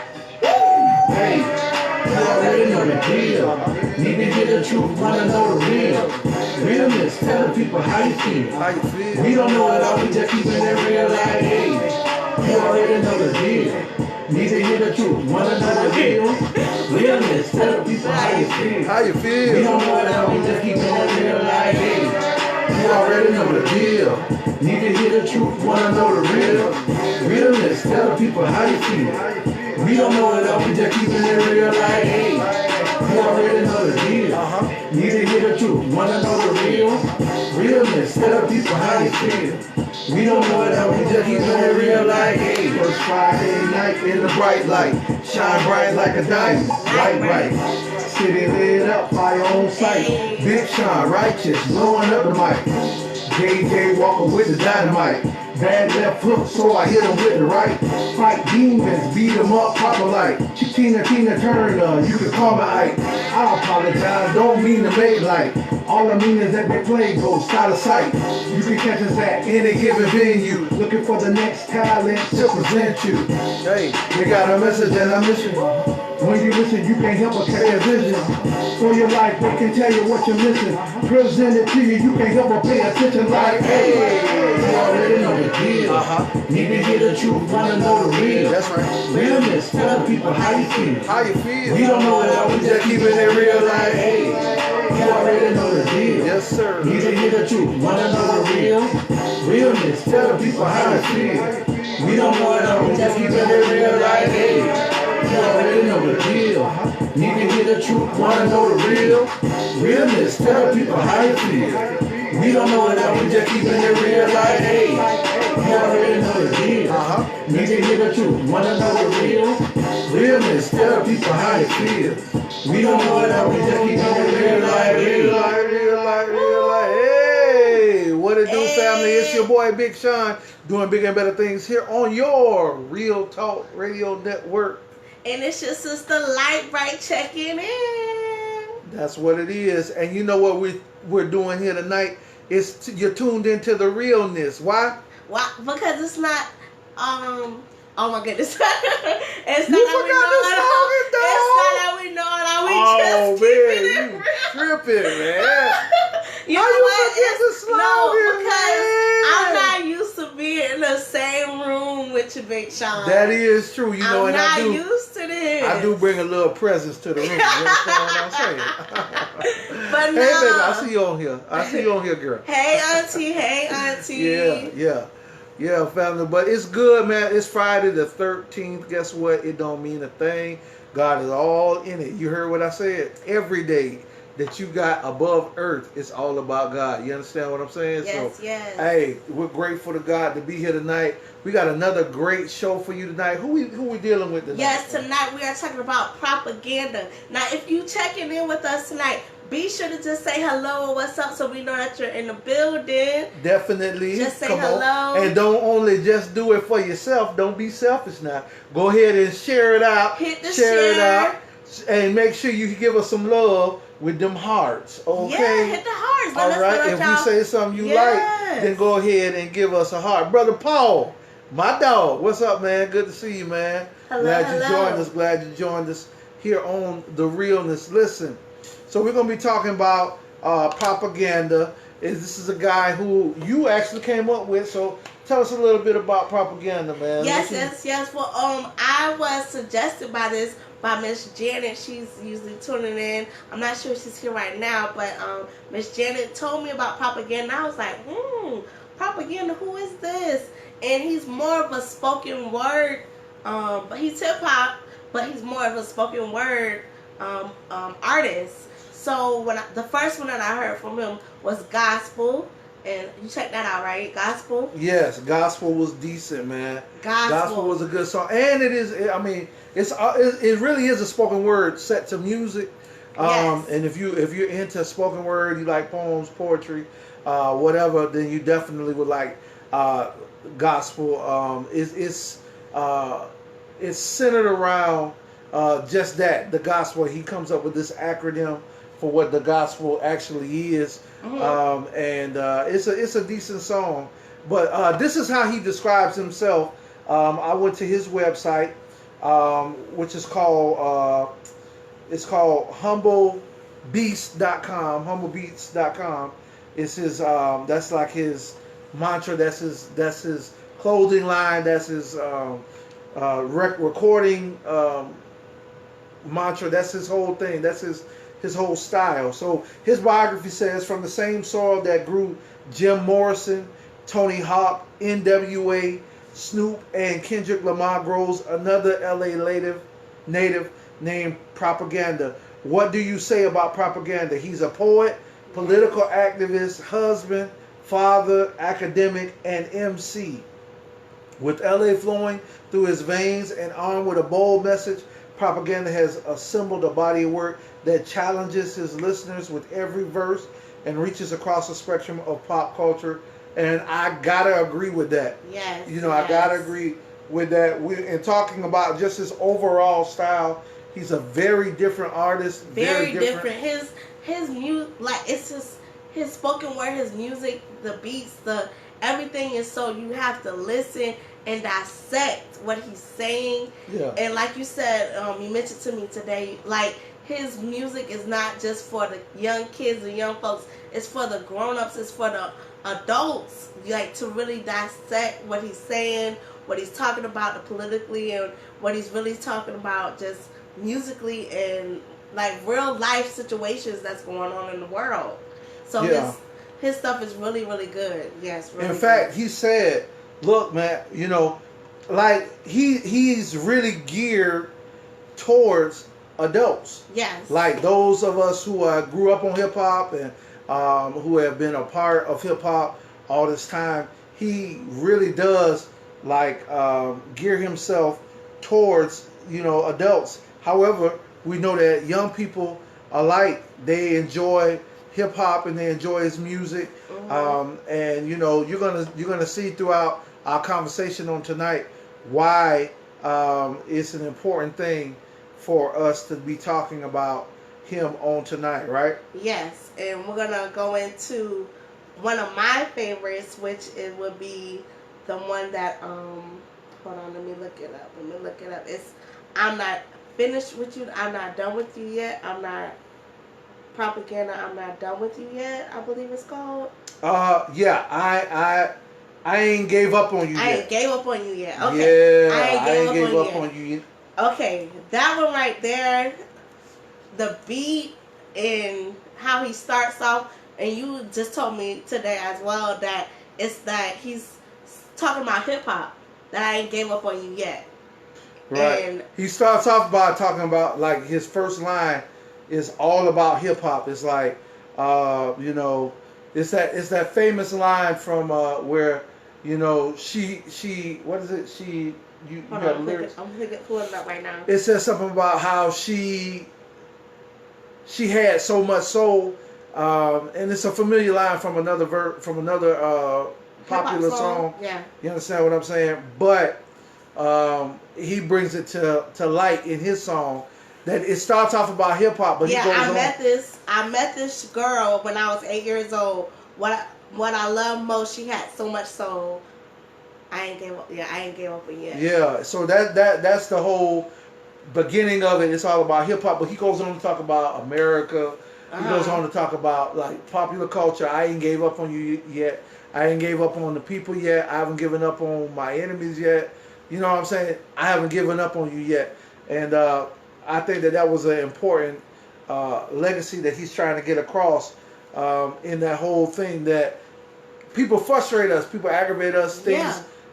Hey, you already know the deal. Need to hear the truth, wanna know the real. Realness, tell the people how you feel. How you feel? We don't know it all, we just keeping it real like, hey, you already know the deal. Need to hear the truth, wanna know the real. Realness, tell the people how you feel. How you We feel? don't know it all, we just keeping it real like, hey, you already know the deal. Need to hear the truth, wanna know the real. Realness, tell the people how you feel. We don't know it all, we just keeping it real like, hey, you already know the deal. Need to hear the truth, wanna know the real. Realness, tell the people how you feel. We don't know it all, we just keeping it real like, hey. First Friday night in the bright light, shine bright like a diamond, right. City lit up, fire on sight. Big Sean, righteous, blowing up the mic. JJ Walker with the dynamite. Bad left hook, so I hit him with the right. Fight demons, beat him up, proper light. Tina Turner, you can call me Ike. I apologize, don't mean to make light. All I mean is that they play goes out of sight. You can catch us at any given venue, looking for the next talent to present you. Hey, We got a message and a mission. When you listen, you can't help but carry a vision. For your life, they can tell you what you're missing. Present it to you, you can't help but pay attention like, hey, you already know the deal. Need to hear the truth, wanna know the real. that's right. Realness, tell the people how you feel. How you feel? We don't know it all, we just keeping it real like, hey, you already know the deal. Yes, sir. Need to hear the truth, wanna know the real. Realness, tell the people how you feel. We don't know it all, we just keeping it real like, hey, you already know the deal. Need to hear the truth, wanna know the real. Realness, tell the people how you feel. We don't know it all, we just keeping it real like, hey, you already know the deal. Need to hear the truth, wanna know the real. Realness, tell the people how you feel. We don't know it all, we just keeping it real like, hey. Hey, what it do, family? It's your boy Big Sean doing bigger and better things here on your Real Talk Radio Network. And it's your sister Light Bright checking in. That's what it is. And you know what we're doing here tonight? You're tuned into the realness. Why? Why? Because it's not oh my goodness. It's You not forgot the song, dog. It's not that we know it all. We Oh just keeping it man, real. you tripping, man. You How know you what? forget the slogan, No, because I'm man? not used to being in the same room with you, Big Sean. That is true. You know, I'm and not I do. used to this. I do bring a little presence to the room. You understand what I'm saying? But Hey, no. baby, I see you on here. I see you on here, girl. Hey, auntie. Hey, auntie. Yeah, family. But it's good, man. It's Friday the 13th. Guess what? It don't mean a thing. God is all in it. You heard what I said? Every day that you got above earth, it's all about God. You understand what I'm saying? Yes, so, yes. hey, we're grateful to God to be here tonight. We got another great show for you tonight. Who we dealing with tonight? Yes, tonight we are talking about propaganda. Now, if you checking in with us tonight, be sure to just say hello or what's up so we know that you're in the building. Definitely. Just say Come hello. on. And don't only just do it for yourself. Don't be selfish now. Go ahead and share it out. Hit the share it share. out. And make sure you give us some love with them hearts. Okay? Yeah, hit the hearts. Let All us know right. that If y'all- we say something you Yes. like, then go ahead and give us a heart. Brother Paul, my dog. What's up, man? Good to see you, man. Hello, Glad you hello. joined us. Glad you joined us here on The Realness. Listen. So we're going to be talking about propaganda. This is a guy who you actually came up with. So tell us a little bit about propaganda, man. Yes. Well, I was suggested by Miss Janet. She's usually tuning in. I'm not sure if she's here right now, but Miss Janet told me about propaganda. I was like, propaganda. Who is this? And he's more of a spoken word. But he's hip hop, but he's more of a spoken word artist. So the first one that I heard from him was gospel, and you check that out, right? Gospel. Yes, gospel was decent, man. Gospel was a good song, and it is. I mean, it really is a spoken word set to music. Yes. And if you're into spoken word, you like poems, poetry, whatever, then you definitely would like gospel. It's centered around just that, the gospel. He comes up with this acronym for what the gospel actually is. Mhm. It's a decent song. But this is how he describes himself. I went to his website, which is called it's called humblebeats.com. Humblebeats.com. It's his that's like his mantra. That's his clothing line. That's his recording mantra. That's his whole thing. That's his whole style. So his biography says, from the same soil that grew Jim Morrison, Tony Hawk, NWA, Snoop, and Kendrick Lamar grows another LA native named Propaganda. What do you say about Propaganda? He's a poet, political activist, husband, father, academic, and MC. With LA flowing through his veins and armed with a bold message, Propaganda has assembled a body of work that challenges his listeners with every verse and reaches across the spectrum of pop culture. And I gotta agree with that. Yes. You know, I gotta agree with that. And talking about just his overall style, he's a very different artist. Very different. His music, like, it's just his spoken word, his music, the beats, the everything is so you have to listen and dissect what he's saying. Yeah. And like you said, you mentioned to me today, like, his music is not just for the young kids and young folks. It's for the grown-ups. It's for the adults, like, to really dissect what he's saying, what he's talking about politically, and what he's really talking about just musically, and like real life situations that's going on in the world. So Yeah. his stuff is really, really good. Yes, really In fact, good. he said, "Look, man, you know, like he's really geared towards adults, Yes. like those of us who grew up on hip hop and who have been a part of hip hop all this time. He really does like gear himself towards adults. However, we know that young people alike, they enjoy hip hop and they enjoy his music. And you're gonna see throughout our conversation on tonight why it's an important thing for us to be talking about him on tonight, right? Yes, and we're gonna go into one of my favorites, which it would be the one that hold on, let me look it up. It's I'm not finished with you, I'm not done with you yet, I'm not Propaganda, I'm not done with you yet, I believe it's called. Yeah, I ain't gave up on you I yet. ain't gave up on you yet. Okay. Yeah, I ain't gave up yet. on you yet. Okay, that one right there, the beat and how he starts off, and you just told me today as well that it's that he's talking about hip hop, that I ain't gave up on you yet. Right. And he starts off by talking about, like, his first line is all about hip hop. It's like, it's that famous line from where, she what is it? You hold got on, lyrics. I'm pulling it up right now. It says something about how she had so much soul, and it's a familiar line from another popular song. Yeah. You understand what I'm saying? But he brings it to light in his song that it starts off about hip hop, but yeah, he goes on. I met this girl when I was 8 years old. What I love most, she had so much soul. I ain't gave up. Yeah, I ain't gave up on yet. Yeah, so that's the whole beginning of it. It's all about hip hop, but he goes on to talk about America. He goes on to talk about, like, popular culture. I ain't gave up on you yet. I ain't gave up on the people yet. I haven't given up on my enemies yet. You know what I'm saying? I haven't given up on you yet. And I think that was an important legacy that he's trying to get across in that whole thing, that people frustrate us, people aggravate us,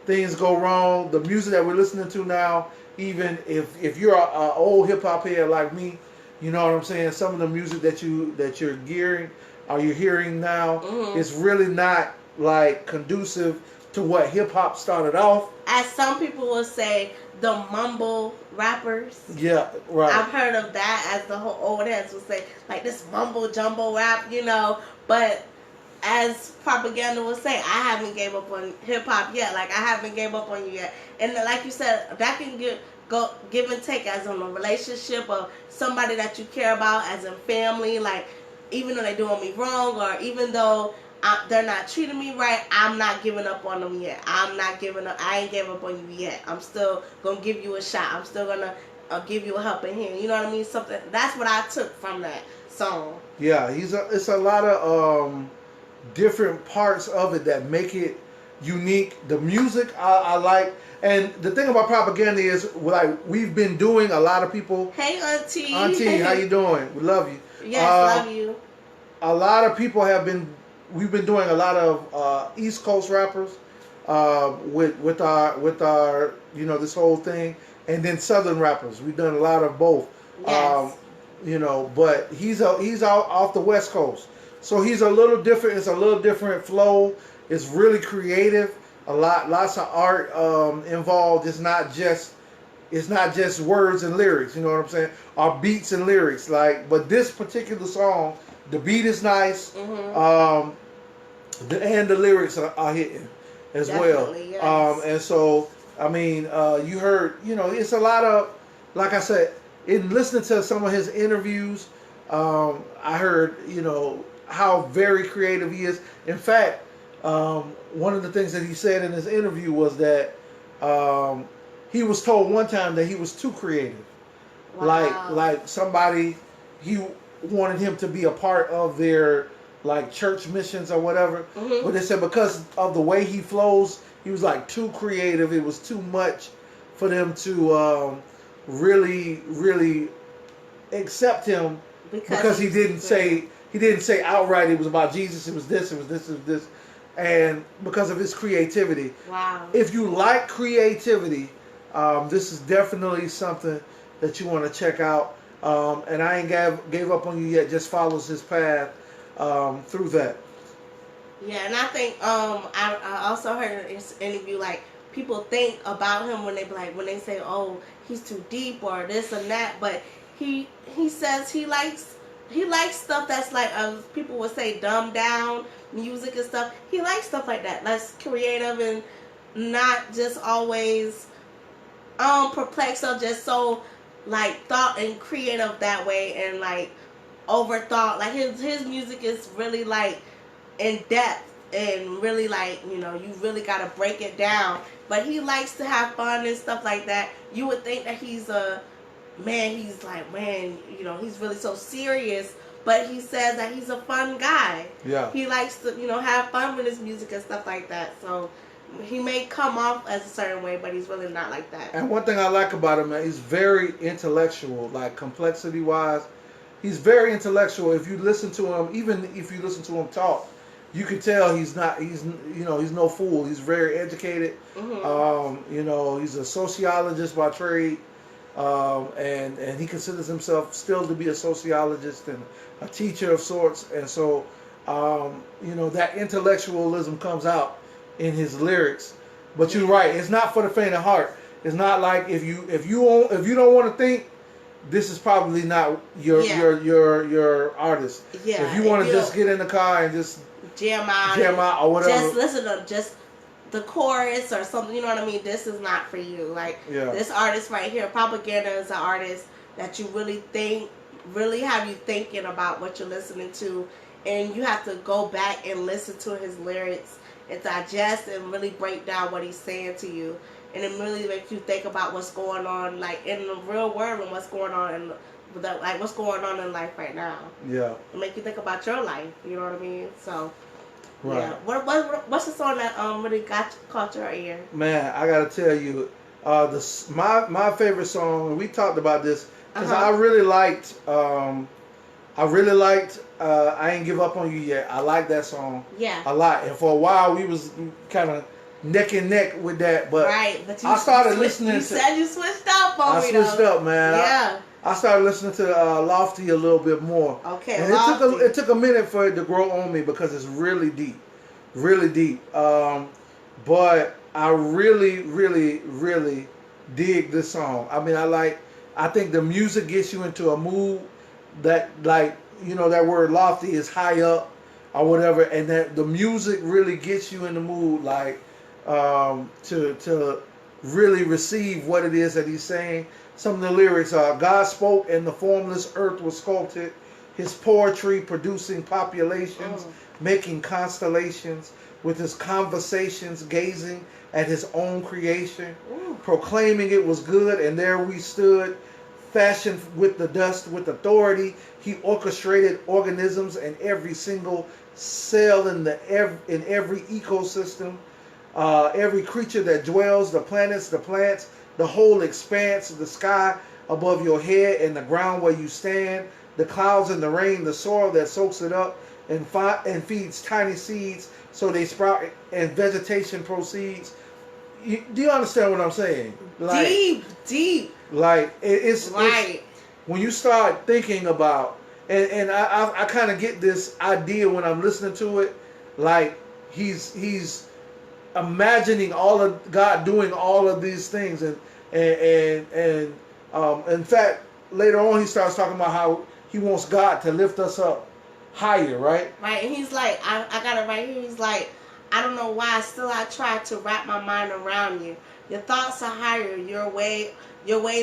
things go wrong. The music that we're listening to now, even if you're an old hip hop head like me, you know what I'm saying, some of the music that you're gearing or you're hearing now is really not, like, conducive to what hip hop started off. As some people will say, the mumble rappers. Yeah, right. I've heard of that, as the whole old heads will say, like, this mumble jumbo rap, but as Propaganda will say, I haven't gave up on hip hop yet. Like, I haven't gave up on you yet. And like you said, that can go give and take as in a relationship or somebody that you care about as in family. Like even though they're doing me wrong or even though they're not treating me right, I'm not giving up on them yet. I'm not giving up. I ain't gave up on you yet. I'm still gonna give you a shot. I'm still gonna give you a helping hand. You know what I mean? Something that's what I took from that song. Yeah, it's a lot of different parts of it that make it unique. The music I like, and the thing about propaganda is like we've been doing a lot of people. Hey, Auntie. Auntie, how you doing? We love you. Yes, love you. A lot of people have been. We've been doing a lot of East Coast rappers with our this whole thing, and then Southern rappers. We've done a lot of both. Yes. But he's out off the West Coast, so he's a little different. It's a little different flow. It's really creative. Lots of art involved. It's not just words and lyrics. You know what I'm saying? Or beats and lyrics. But this particular song, the beat is nice, Mm-hmm. and the lyrics are hitting as Definitely, well. yes. And so, I mean, you heard, it's a lot of, like I said, in listening to some of his interviews, I heard, how very creative he is. In fact, one of the things that he said in his interview was that he was told one time that he was too creative. Wow. Like somebody, he wanted him to be a part of their like church missions or whatever. Mm-hmm. But they said because of the way he flows, he was like too creative. It was too much for them to really, really accept him because he didn't say outright it was about Jesus. It was this. It was this. It was this. And because of his creativity. Wow. If you like creativity, this is definitely something that you want to check out. And I ain't gave up on you yet. Just follows his path through that. Yeah, and I think I also heard in this interview like people think about him when they say, oh, he's too deep or this and that, but he says he likes stuff that's like people would say dumbed down music and stuff. He likes stuff like that. That's creative and not just always perplexed or just so like thought and creative that way and like overthought. Like his music is really like in depth and really like you really gotta break it down. But he likes to have fun and stuff like that. You would think that he's he's really so serious, but he says that he's a fun guy. Yeah. He likes to have fun with his music and stuff like that. So he may come off as a certain way, but he's really not like that. And one thing I like about him, man, he's very intellectual, like complexity wise. He's very intellectual. If you listen to him, even if you listen to him talk, you can tell he's no fool. He's very educated. Mm-hmm. He's a sociologist by trade, and he considers himself still to be a sociologist and a teacher of sorts. And so, that intellectualism comes out in his lyrics. But you're right. It's not for the faint of heart. It's not like if you don't want to think, this is probably not your artist. Yeah. If you want to just get in the car and just jam out or whatever, just listen to just the chorus or something. You know what I mean? This is not for you. Like this artist right here, Propaganda, is an artist that you really have you thinking about what you're listening to, and you have to go back and listen to his lyrics and digest and really break down what he's saying to you. And it really makes you think about what's going on, like in the real world, and what's going on what's going on in life right now. Yeah. It make you think about your life. You know what I mean? So, right. Yeah. What's the song that really caught your ear? Man, I gotta tell you, my favorite song. And we talked about this because I really liked. I Ain't Give Up on You Yet. I like that song. Yeah. A lot. And for a while we was kind of neck and neck with that, but I started listening. You said you switched up on me. I switched up, man. Yeah. I started listening to Lofty a little bit more. Okay. And it took a minute for it to grow on me because it's really deep, really deep. But I really, really, really dig this song. I mean, I think the music gets you into a mood that, like, that word lofty is high up or whatever, and that the music really gets you in the mood, like, to really receive what it is that he's saying. Some of the lyrics are: God spoke and the formless earth was sculpted. His poetry producing populations, making constellations. With his conversations gazing at his own creation, proclaiming it was good, and there we stood, fashioned with the dust, with authority. He orchestrated organisms and every single cell in every ecosystem, every creature that dwells, the planets, the plants, the whole expanse of the sky above your head and the ground where you stand, the clouds and the rain, the soil that soaks it up and feeds tiny seeds so they sprout and vegetation proceeds. Do you understand what I'm saying? Like, deep. Like it's Right. when you start thinking about, and I kind of get this idea when I'm listening to it, like he's imagining all of God doing all of these things, and in fact later on he starts talking about how he wants God to lift us up higher, right? Right, and he's like, I got it right here. He's like, I don't know why, still I try to wrap my mind around you. Your thoughts are higher, your ways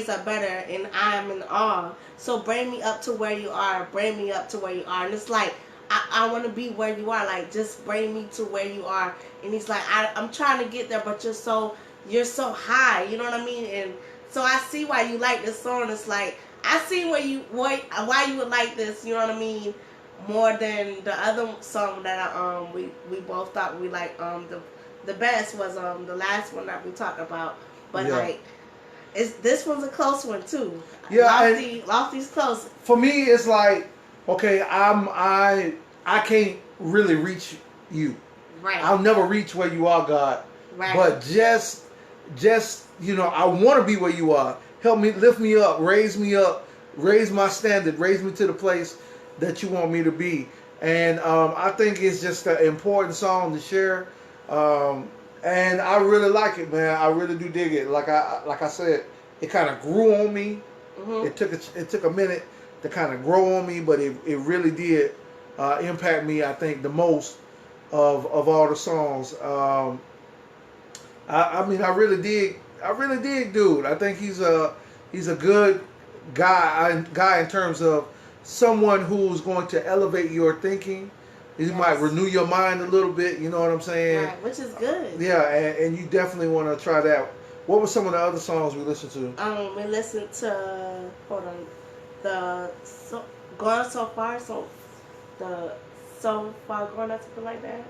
are better, and I am in awe. So bring me up to where you are. Bring me up to where you are. And it's like, I want to be where you are. Like, just bring me to where you are. And he's like, I'm trying to get there, but you're so high. You know what I mean? And so I see why you like this song. It's like, I see why you would like this. You know what I mean? More than the other song that we both thought we liked. The best was the last one that we talked about. But like, this one's a close one too. Yeah, Lofty's close. For me, it's like, okay, I can't really reach you. Right. I'll never reach where you are, God. Right. But just I want to be where you are. Help me, lift me up, raise my standard, raise me to the place that you want me to be. And I think it's just an important song to share. And I really like it, man. I really do dig it. Like I said, it kind of grew on me. Mm-hmm. It took a minute to kind of grow on me, but it really did impact me. I think the most of all the songs. I mean, I really dig dude. I think he's a good guy in terms of someone who's going to elevate your thinking. He might renew your mind a little bit, you know what I'm saying? Right, which is good. Yeah, and you definitely want to try that. What were some of the other songs we listened to? We listened to, Gone So Far, the So Far Gone, or something like that.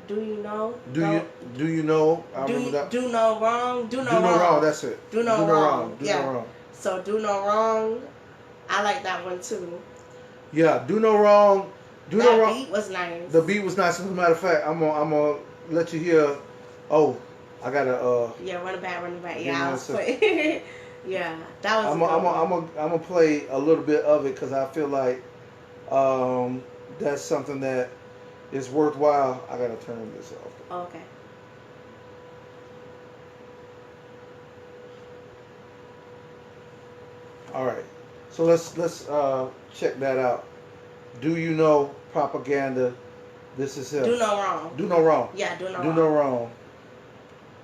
Do you know? Do you know? I remember that. Do no wrong. Do no wrong. That's it. Do no wrong. Do no wrong. So Do No Wrong. I like that one too. Yeah, Do No Wrong. That beat was nice. The beat was nice. As a matter of fact, I'm gonna let you hear. Oh, I gotta. Yeah, run it back. Yeah, I was playing. Yeah, that was. I'm gonna play a little bit of it because I feel like that's something that is worthwhile. I gotta turn this off. Okay. All right, so let's check that out. Do you know Propaganda? This is him. Do No Wrong. Do No Wrong. Yeah, Do No Wrong. Do No Wrong.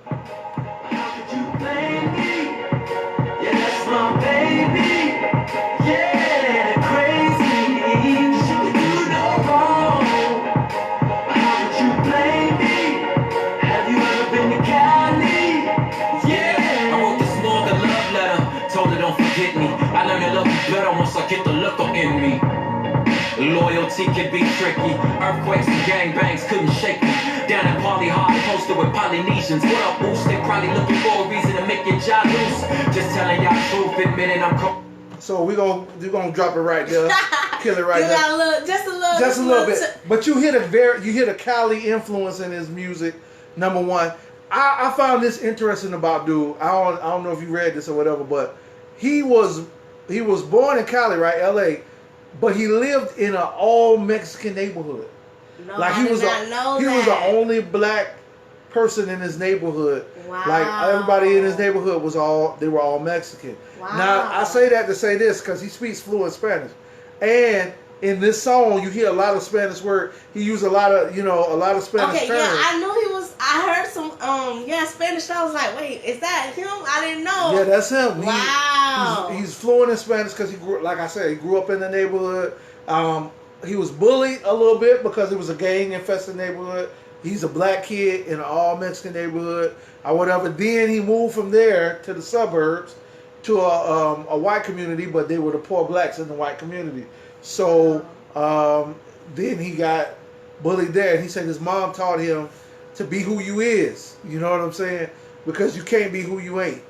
How could you blame me? Yeah, that's my baby. Yeah, crazy. She could do no wrong. How could you blame me? Have you ever been to Cali? Yeah. I wrote this longer love letter. Told her don't forget me. I learned to love you better once I get the look in me. Loyalty can be tricky. Earthquakes and gangbangs couldn't shake me. Down at Polly Hard, posted with Polynesians. What up, Boost? They probably looking for a reason to make you jealous. Just telling y'all truth, admitting I'm cold. So we're gonna drop it right there. Kill it right there. Just a little bit. But you hear the Cali influence in his music. Number one. I found this interesting about dude. I don't know if you read this or whatever, but he was born in Cali, right? LA. But he lived in an all Mexican neighborhood. No, like he was the only black person in his neighborhood. Wow. Like everybody in his neighborhood they were all Mexican. Wow. Now I say that to say this because he speaks fluent Spanish, and in this song you hear a lot of Spanish word. He used a lot of Spanish terms. Okay, yeah, I knew he was. I heard some Spanish finished, I was like, wait, is that him? I didn't know. Yeah, that's him. Wow. He's fluent in Spanish because he grew, like I said, he grew up in the neighborhood. He was bullied a little bit because it was a gang infested neighborhood. He's a black kid in an all Mexican neighborhood or whatever. Then he moved from there to the suburbs to a white community, but they were the poor blacks in the white community. So then he got bullied there. And he said his mom taught him to be who you is. You know what I'm saying? Because you can't be who you ain't.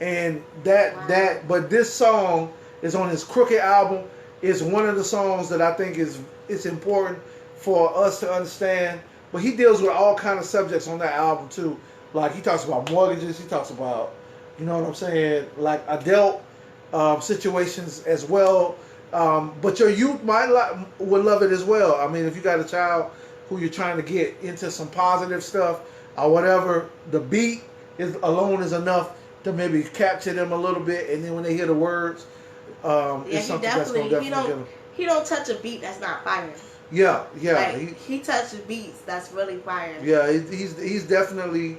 And but this song is on his Crooked album. It's one of the songs that I think it's important for us to understand. But he deals with all kind of subjects on that album too. Like he talks about mortgages. He talks about, you know what I'm saying, like adult situations as well. But your youth would love it as well. I mean, if you got a child who you're trying to get into some positive stuff or whatever, the beat alone is enough to maybe capture them a little bit, and then when they hear the words, it's something that's going to definitely get them. He don't touch a beat that's not fire. Yeah. Like, he touches beats that's really fire. Yeah, he's definitely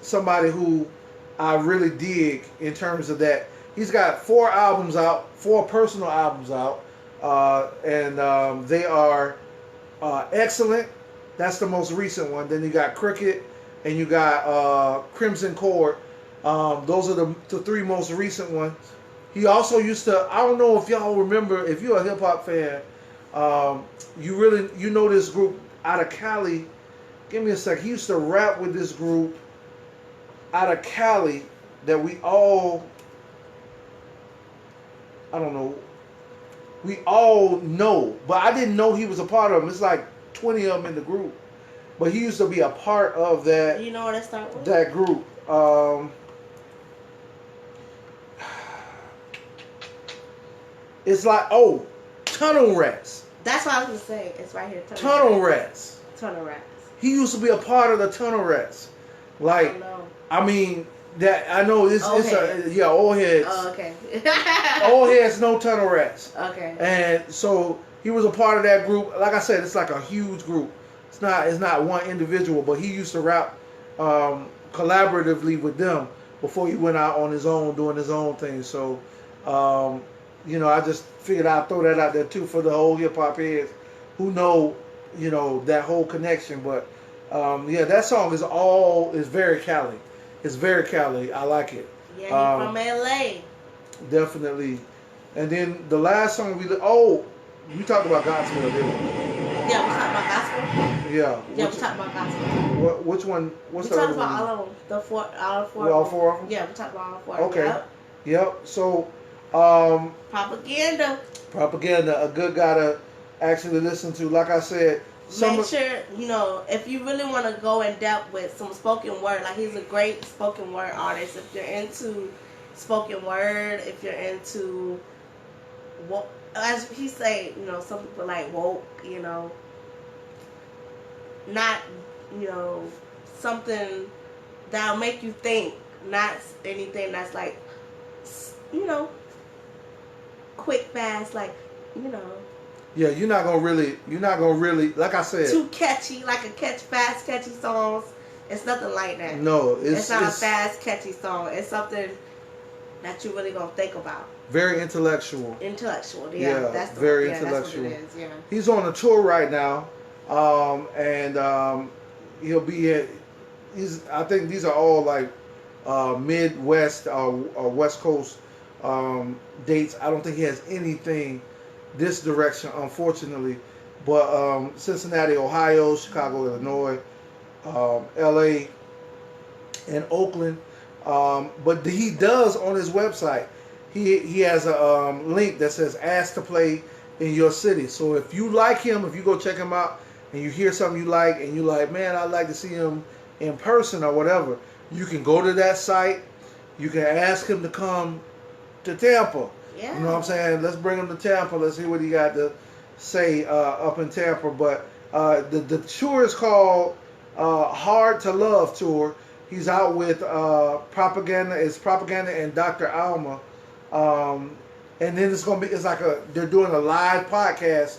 somebody who I really dig in terms of that. He's got 4 personal albums out, and they are excellent. That's the most recent one. Then you got Cricket, and you got Crimson Cord. Those are the 3 most recent ones. He also used to, I don't know if y'all remember, if you're a hip hop fan, you know this group out of Cali. Give me a sec. He used to rap with this group out of Cali that we all know, but I didn't know he was a part of them. It's like 20 of them in the group, but he used to be a part of that. You know what I start with? That group. It's like Tunnel Rats. That's what I was gonna say. It's right here. Tunnel Rats. Tunnel Rats. He used to be a part of the Tunnel Rats. Like, I mean, that I know it's old heads. Oh, okay. Old heads, no Tunnel Rats. Okay. And so he was a part of that group. Like I said, it's like a huge group. It's not one individual, but he used to rap collaboratively with them before he went out on his own doing his own thing. So, I just figured I'd throw that out there too for the whole hip hop heads who know, that whole connection. But that song is very Cali. It's very Cali. I like it. Yeah, he's from LA. Definitely. And then the last song we talked about gospel, didn't we? Yeah, we talked about gospel. Yeah. Yeah, we talked about gospel. Which one? What's we the talked other about one? all of them. All 4 All 4 of them? Yeah, we talked about all 4 Okay. Yep. Yep. So, propaganda. A good guy to actually listen to. Like I said, Make sure, if you really want to go in depth with some spoken word, like he's a great spoken word artist. If you're into spoken word, if you're into what, as he say, some people like woke, not, something that'll make you think, not anything that's like, quick, fast, like, Yeah, you're not gonna really, like I said, too catchy, like fast, catchy songs. It's nothing like that. No, it's not a fast, catchy song. It's something that you're really gonna think about. Very intellectual. Intellectual, yeah. That's very intellectual. That's what it is, yeah. He's on a tour right now, and he'll be at. I think these are all like Midwest or West Coast dates. I don't think he has anything this direction, unfortunately. But Cincinnati, Ohio, Chicago, Illinois, LA, and Oakland. But he does on his website. He has a link that says "Ask to Play in Your City." So if you like him, if you go check him out, and you hear something you like, and you like, man, I'd like to see him in person or whatever, you can go to that site. You can ask him to come to Tampa. Yeah. You know what I'm saying? Let's bring him to Tampa. Let's hear what he got to say up in Tampa. But the tour is called Hard to Love Tour. He's out with Propaganda. It's Propaganda and Dr. Alma. And then they're doing a live podcast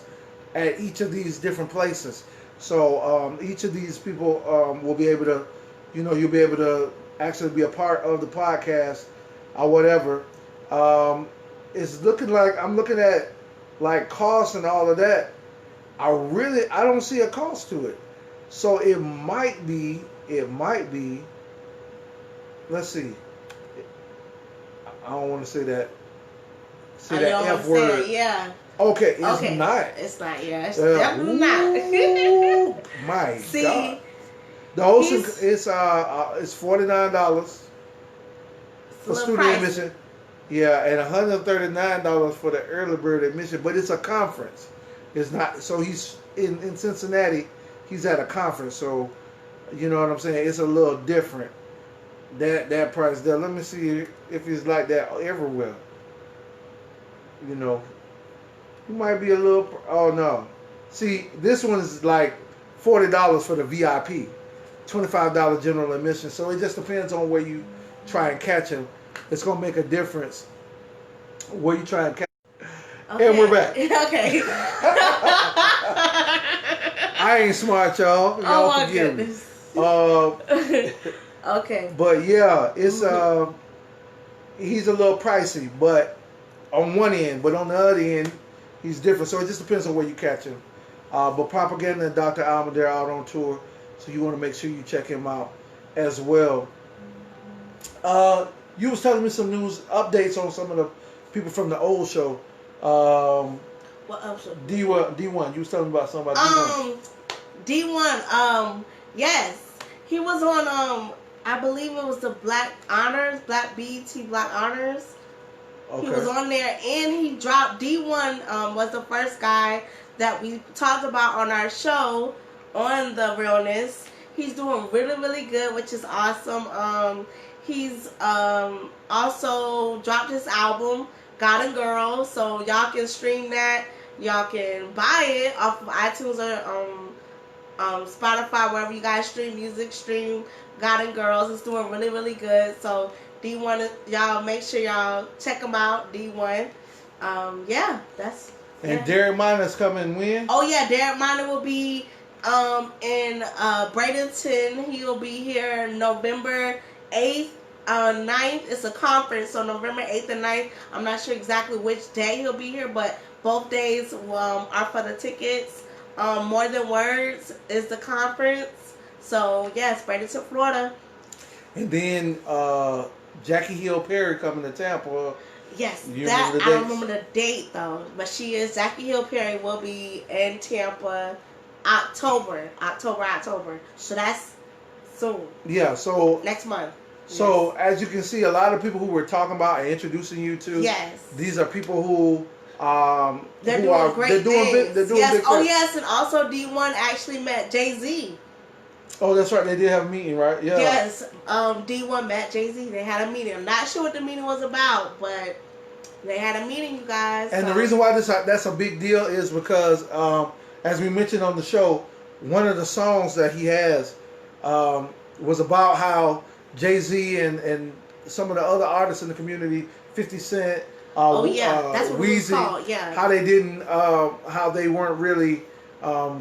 at each of these different places. So each of these people will be able to you'll be able to actually be a part of the podcast or whatever. It's looking like I'm looking at like costs and all of that. I don't see a cost to it. So it might be. Let's see. I don't want to say that. Say that F word. Yeah. Okay, it's not. It's not. Yeah, it's definitely not. Ooh, my See, God. The hosting it's $49 for student admission. Yeah, and $139 for the early bird admission. But it's a conference. It's not. So he's in Cincinnati. He's at a conference. So you know what I'm saying. It's a little different. That price there. Let me see if it's like that everywhere. You know, it might be a little. Oh no, see, this one is like $40 for the VIP, $25 general admission. So it just depends on where you try and catch him. It's gonna make a difference where you try and catch. Okay. And we're back. Okay. I ain't smart, y'all. Y'all Oh my forgive goodness. me. Okay. But yeah, it's he's a little pricey, but on one end, but on the other end, he's different. So it just depends on where you catch him. But Propaganda and Dr. Alma, they're out on tour, so you want to make sure you check him out as well. You was telling me some news updates on some of the people from the old show. What else? D1. You was telling me about something about D1. D1. Yes, he was on. I believe it was the Black Honors, Black BET Black Honors. Okay. He was on there, and he dropped D1. Was the first guy that we talked about on our show on the Realness. He's doing really, really good, which is awesome. He's also dropped his album, God and Girl, so y'all can stream that. Y'all can buy it off of iTunes or Spotify, wherever you guys stream music. Stream God and Girls. It's doing really, really good. So D1, y'all make sure y'all check him out. D1. Yeah, that's. And Yeah. Derek Minor's coming when? Oh yeah, Derek Minor will be in Bradenton. He'll be here November 8th, 9th. It's a conference, so November 8th and 9th. I'm not sure exactly which day he'll be here, but both days are for the tickets. More Than Words is the conference. So yes, Bradenton, Florida. And then Jackie Hill Perry coming to Tampa. Yes, You that remember the I don't dates? remember the date though, but she is. Jackie Hill Perry will be in Tampa, October. So that's soon, Yeah, so next month. so as you can see, a lot of people who we're talking about and introducing you to, Yes. these are people who They're who doing are great they're doing things. big, they're doing yes. big Oh things. yes, and also D1 actually met Jay-Z. Oh, that's right. They did have a meeting, right? Yeah. Yes. D1 met Jay-Z. They had a meeting. I'm not sure what the meeting was about, but they had a meeting, you guys. And so. the reason why that's a big deal is because, as we mentioned on the show, one of the songs that he has was about how Jay-Z and some of the other artists in the community, 50 Cent, that's what it was Weezy, called. Yeah. how they didn't, how they weren't really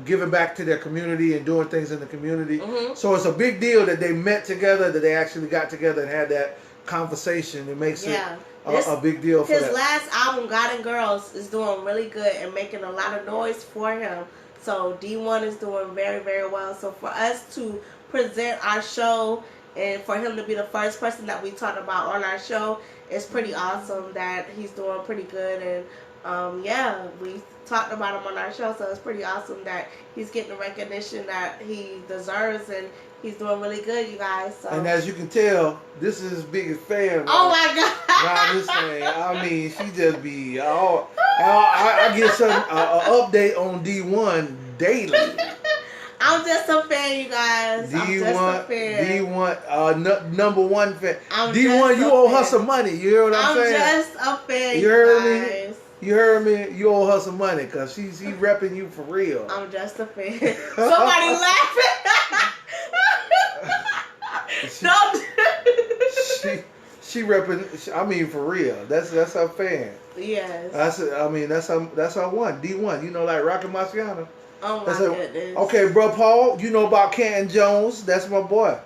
giving back to their community and doing things in the community. Mhm. So it's a big deal that they met together, that they actually got together and had that conversation. It makes it a big deal for his that. last album, God and Girls, is doing really good and making a lot of noise for him. So D1 is doing very, very well. So for us to present our show and for him to be the first person that we talked about on our show, it's pretty awesome that he's doing pretty good. And yeah, we talked about him on our show, so it's pretty awesome that he's getting the recognition that he deserves, and he's doing really good, you guys. So. And as you can tell, this is his biggest fan. Oh my God! Around this thing, I mean, she just be all. I get some update on D1 daily. I'm just a fan, you guys. I'm just a fan. D1, number one fan. I'm D1, just you a owe fan. her some money. You hear what I'm saying? I'm just a fan, You heard you me? guys. You heard me? You owe her some money because he repping you for real. I'm just a fan. Somebody laughing. Don't. She repping. I mean, for real. That's her fan. Yes. That's her one. D1. You know, like Rocky Marciano. Oh my That's goodness. Okay, bro, Paul. You know about Canton Jones? That's my boy.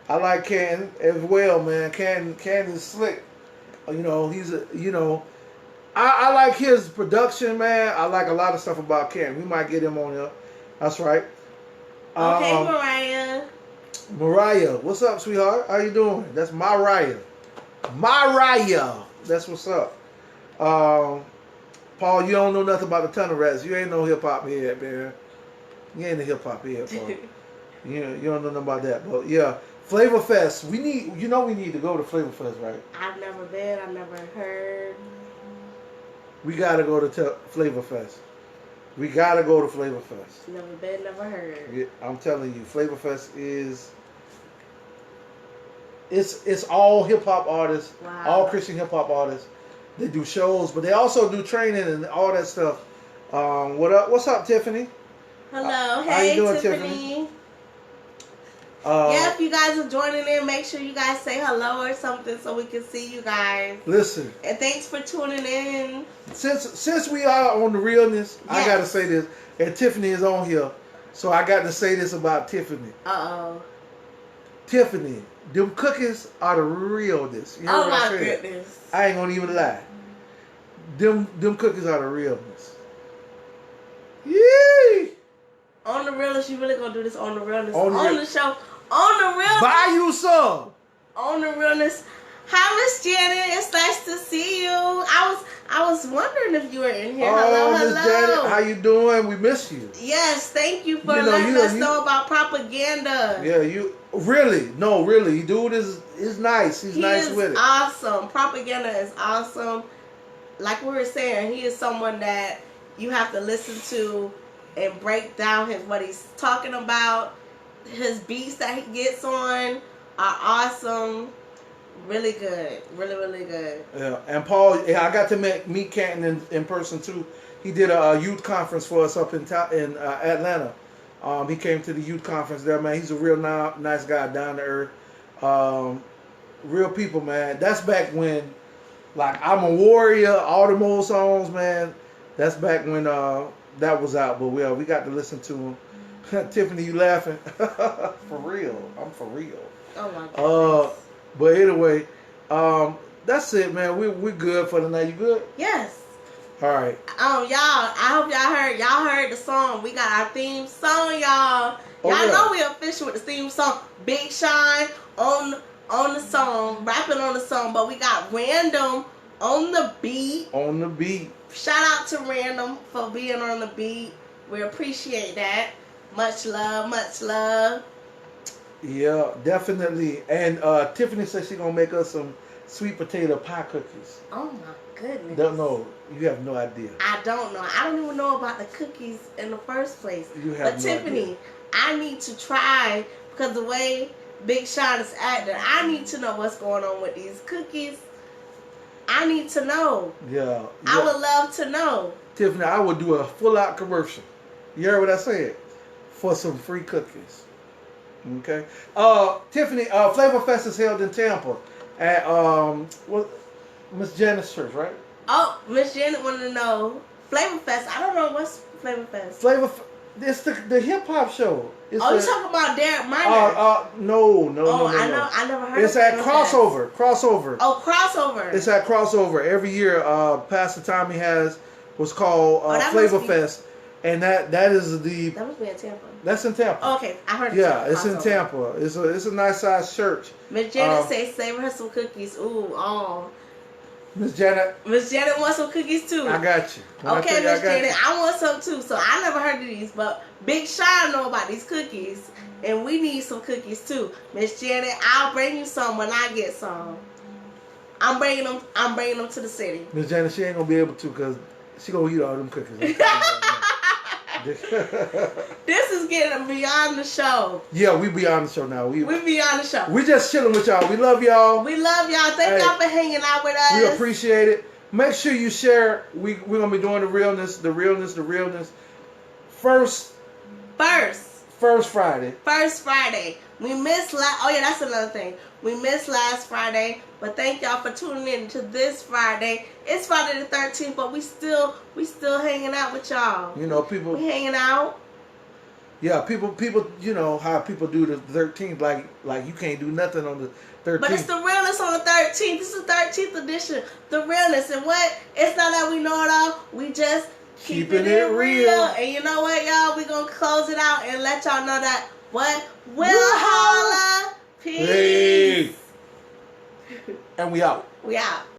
I like Ken as well, man. Ken is slick. You know, he's a, you know, I like his production, man. I like a lot of stuff about Ken. We might get him on here. That's right. Okay, Mariah. Mariah, what's up, sweetheart? How you doing? That's Mariah. Mariah. That's what's up. Paul, you don't know nothing about the Tunnel Rats. You ain't no hip hop head, man. You ain't a hip hop head, Paul. you don't know nothing about that. But yeah, Flavor Fest. We need to go to Flavor Fest, right? I've never been. I've never heard. We gotta go to Flavor Fest. We gotta go to Flavor Fest. Never been, never heard. Yeah, I'm telling you, Flavor Fest is. It's all hip hop artists, Wow. all Christian hip hop artists. They do shows, but they also do training and all that stuff. What up? What's up, Tiffany? Hello, how hey you doing, Tiffany. Yeah, if you guys are joining in, make sure you guys say hello or something so we can see you guys. Listen, And thanks for tuning in. since we are on the realness, I Yes. gotta say this, and Tiffany is on here, so I got to say this about Tiffany. Uh-oh. Tiffany, them cookies are the realness. You heard Oh what I my said? goodness. I ain't gonna even lie. Them cookies are the realness. Yee! On the realness, you really gonna do this on the realness. On On the- the show. On the realness. Buy you some. On the realness. Hi, Miss Janet. It's nice to see you. I was wondering if you were in here. Hello, Miss hello. Janet, how you doing? We miss you. Yes, thank you for You know, letting us you- know about propaganda. Yeah, you really? No, really. Dude is nice. He's He nice is with it. awesome. Propaganda is awesome. Like we were saying, he is someone that you have to listen to and break down what he's talking about. His beats that he gets on are awesome. Really good. Really, really good. Yeah, and Paul, I got to meet Canton in person too. He did a youth conference for us up in Atlanta. He came to the youth conference there, man. He's a real nice guy, down to earth. Real people, man. That's back when, like, I'm a Warrior, all the old songs, man. That's back when that was out. But we got to listen to him. Tiffany, you laughing? For real. I'm for real. Oh my goodness. But anyway, that's it, man. We good for the night. You good? Yes. All right. Y'all, I hope y'all heard the song. We got our theme song, y'all. Oh, Y'all yeah. know we official with the theme song. Big Sean on the song, rapping on the song, but we got Random on the beat. On the beat. Shout out to Random for being on the beat. We appreciate that. Much love, much love. Yeah, definitely. And Tiffany said she's gonna make us some sweet potato pie cookies. Oh my goodness. Don't know. You have no idea. I don't know. I don't even know about the cookies in the first place. You have But no Tiffany, idea. I need to try, because the way Big Sean is acting, I need to know what's going on with these cookies. I need to know. Yeah. I would love to know. Tiffany, I would do a full out commercial. You heard what I said? For some free cookies. Okay. Tiffany, Flavor Fest is held in Tampa at Miss Janet's church, right? Oh, Miss Janet wanted to know. Flavor Fest. I don't know what's Flavor Fest. It's the hip hop show. It's Oh, you talking about Derek Minor? No. Oh, I know. I never heard It's of at Flavor Fest. Crossover. Oh, Crossover. It's at Crossover. Every year, Pastor Tommy has what's called that Flavor must be- Fest. And that is the... That must be in Tampa. That's in Tampa. Oh, okay, I heard it. Yeah, it's in Crossover. Tampa. It's a nice sized church. Miss Janet say save her some cookies. Ooh, oh. Miss Janet, Miss Janet wants some cookies too. I got you. When I Okay, tell you I Miss got Janet, you. I want some too. So I never heard of these, but Big Sean know about these cookies, and we need some cookies too. Miss Janet, I'll bring you some when I get some. I'm bringing them to the city. Miss Janet, she ain't gonna be able to because she gonna eat all them cookies. I'm telling you right now. This is getting beyond the show. Yeah, we be on the show now. We beyond the show. just chilling with y'all. We love y'all. We love y'all. Thank Hey, y'all for hanging out with us. We appreciate it. Make sure you share. We're gonna be doing the realness. First Friday. First Friday. We missed oh yeah, that's another thing. We missed last Friday, but thank y'all for tuning in to this Friday. It's Friday the 13th, but we still hanging out with y'all. You know, people. We hanging out. Yeah, people, you know how people do the 13th, like you can't do nothing on the 13th. But it's the realness on the 13th. This is the 13th edition. The realness. And what? It's not that we know it all. We just keeping it real. And you know what, y'all? We're going to close it out and let y'all know that what? We'll holla. Peace. And we out. We out.